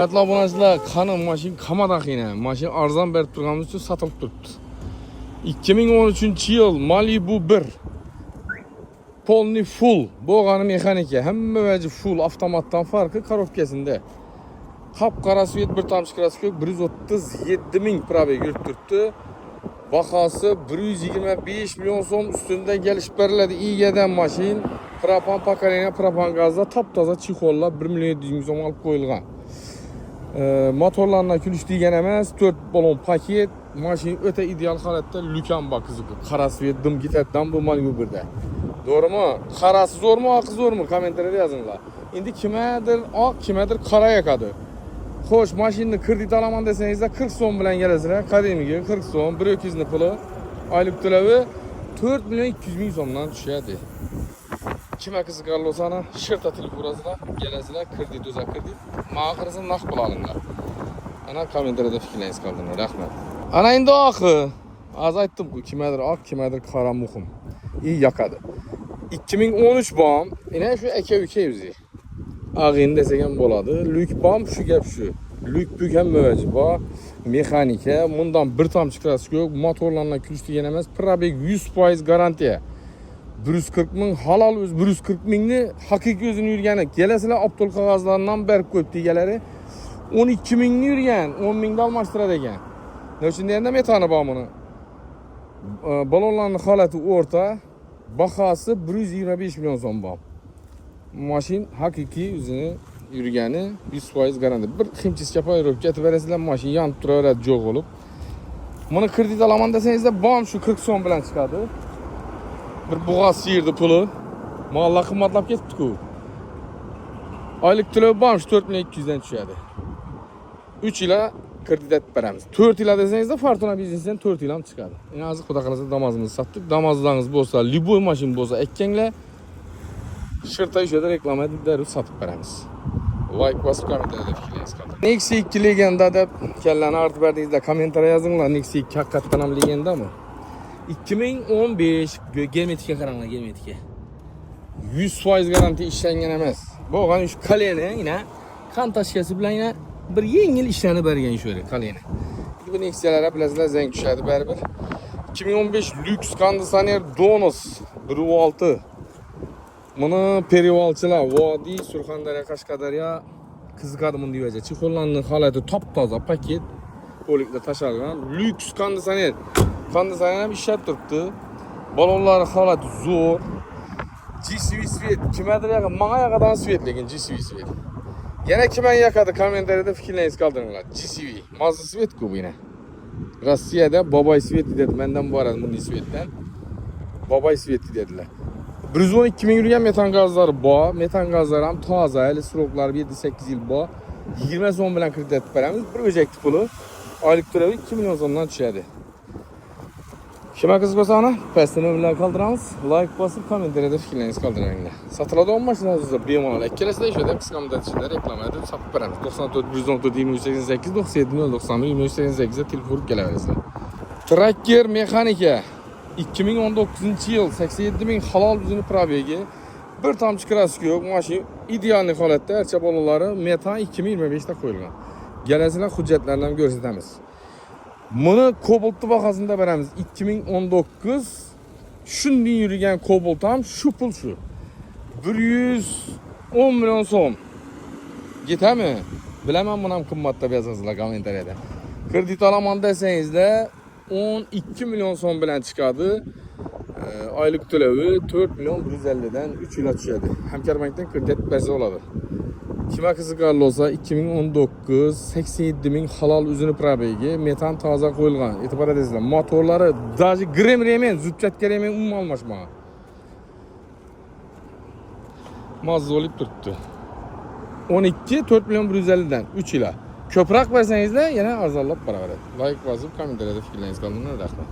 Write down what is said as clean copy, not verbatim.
Hürmetli obunachilar, qani mashina qamadaqina. Mashina arzon berib turganimiz uchun sotilib turibdi. 2013-yil Malibu 1. Polni full bo'lgani mexanika, hamma vaji full, avtomatdan farqi korobkasida. Qap-qora svet, bir tomchi kraska yo'q, 137 ming probeg yurib turibdi. Bahası 125 milyon so'm ustunda gelish beriladi. Egadan mashina propan pokoleniya, propan gazda top-toza chexollar 1 million 700 ming so'm olib qo'yilgan. Motorlarına külüş degan emas, 4 balon paket, mashina o'ta ideal holatda, lukan bor qiziq. Qora svet dim ketadidan bu Malibu 1da. Doğrumu? Qarasi zo'rmi, oqi zo'rmi? Kommentariyada yozinglar. Endi kimdir oq, kimdir qora yoqadi. Xo'sh, mashinani kredit olaman desangizda 40 so'm bilan kelasizlar. Qadimiga 40 so'm, 1-200 ni puli, oylik to'lovi 4 million 200 ming so'mdan tushadi. Kime qiziqarli bo'lsa, shirta telefonasida kelasizlar, kredit o'za kredit. Menga qarasa naq pul olinglar. Ana kommentariyada fikrlaringizni qoldiringlar. Rahmat. Ana endi oqi. Az aytdim-ku, kimdir oq, kimdir qora muhim. İyi yoqadi. 2013 bom, yine şu aka-uka o'zi. Ag'in desek ham bo'ladi. Lük bom shu gap shu. Lük buk ham mo'vaji bor. Mexanika, bundan bir tomchi kraska yo'q, motorlardan kulish degan emas, probeg 100% garantiya. 140 ming halol o'z 140 mingni haqiqiy o'zini yurgani. Kelasizlar Abdul qog'ozlardan berib qo'yibdi egalari. 12 mingni yurgan, 10 mingdan almashtiradi ekan. Shunda endi metani bor buni. Balonlarning holati o'rta, bahası 125 milyon so'm bor. Mashina haqiqiy o'zini yurgani 100% garanti. Bir ximchiska poyroq ketib berasizlar, mashina yonib turaveradi jo'q bo'lib. Buni kredit olaman desangizda, bom shu 40 so'm bilan chiqadi. Bir buğaz sıyırdı pulu. Malla qimmatlab ketdi-ku. Oylik to'lov bom 4 million 200 dan tushadi. 3 yil kredit etib beramiz. 4 yil desangizda Fortuna biznesdan 4 yil ham chiqadi. Endi hozir xudo qalasa damozimizni satdik. Damozlaringiz bo'lsa, liboy mashina bo'lsa, ekkanglar shirta ishida reklama edib darrov satib beramiz. Like bosib kommentariyada fikrlaringizni qoldiring. Nexia 2 legenda deb kallani artib berdingizda kommentariya yozinglar. Nexia 2 haqiqatan ham legendami? 2015 geometrika qaranglar, geometrika. 100% garanti ishlangan emas. Bo'lgan shu kaleni yine kan tashkasi bilan yine bir yengil ishlanib bergan sho'ri kaleni. Bu Nexia'lara bilasizlar zang tushadi baribir. 2015 lüks kondisioner Donos 1.6. Buni perivalchilar Vodiy, Surxondaryo, Qashqadaryo qiziqadi bunday vaja. Chexollarning holati top-toza paket, polikda tashalgan lüks kondisioner. Kondisioner ham ishlab turibdi. Balonlar holati zo'r. GCV svet, kimdir yoqadi, menga yoqadan svet, lekin GCV svet. Yana kimga yoqadi kommentariyada fikrlaringizni qoldiringlar. GCV, mazza svet-ku bu yine. Rossiyada Bobay svet dedi, mendan boradi bunday svetdan. Bobay svet dedilar. 112 ming yurgan metan gazlari bor. Metan gazlari ham toza, hali sroklari 7-8 yil bor. 20 so'm bilan kredit etib beramiz. Bir o'jakli puli. Oylik to'lovi 2 million so'mdan tushadi. Kime qiziq bo'lsa, pastdan bilan qoldiramiz. Like bosib, kommentariyada fikrlaringizni qoldiringlar. Sotiladigan mashinalarimiz bemalol ikkalasida ishlaydi. Qisqa muddat ichida reklama edib sotib beramiz. 94 114 2388 97 090 2388 ga telefon kelaverasizlar. Tracker mexanika 2019-yil 87 ming halol o'zini probegi, bir tomchi kraska yo'q, mashina ideal holatda, archa balonlari metan 2025 da qo'yilgan. Kelasizlar hujjatlarni ham ko'rsatamiz. Buni Cobalt'ni bahasında beramiz. 2019 shunday yurgan Cobalt ham shu pul shu. 110 milyon so'm. Yetami? Bilaman, buni ham qimmat deb yozasizlar kommentariyada. Kredit olaman desangizda 12 milyon so'm bilan chiqadi. Oylik to'lovi 4 million 150 dan 3 yil tushadi. Hamkorbankdan kredit bersa bo'ladi. Kime qiziqarli bo'lsa, 2019 87 ming halol o'zini probegi, metan toza qo'yilgan. E'tibor etasizlar. Motorlari даже grem remen, zubchatga remen umuman almashmagan. Mazza olib turibdi. 12 4 million 150 dan 3 yil. Ko'proq bersangizlar yana arzonlab boraveradi. Like bosib, kommentariyada fikrlaringizni qoldiringlar. Rahmat.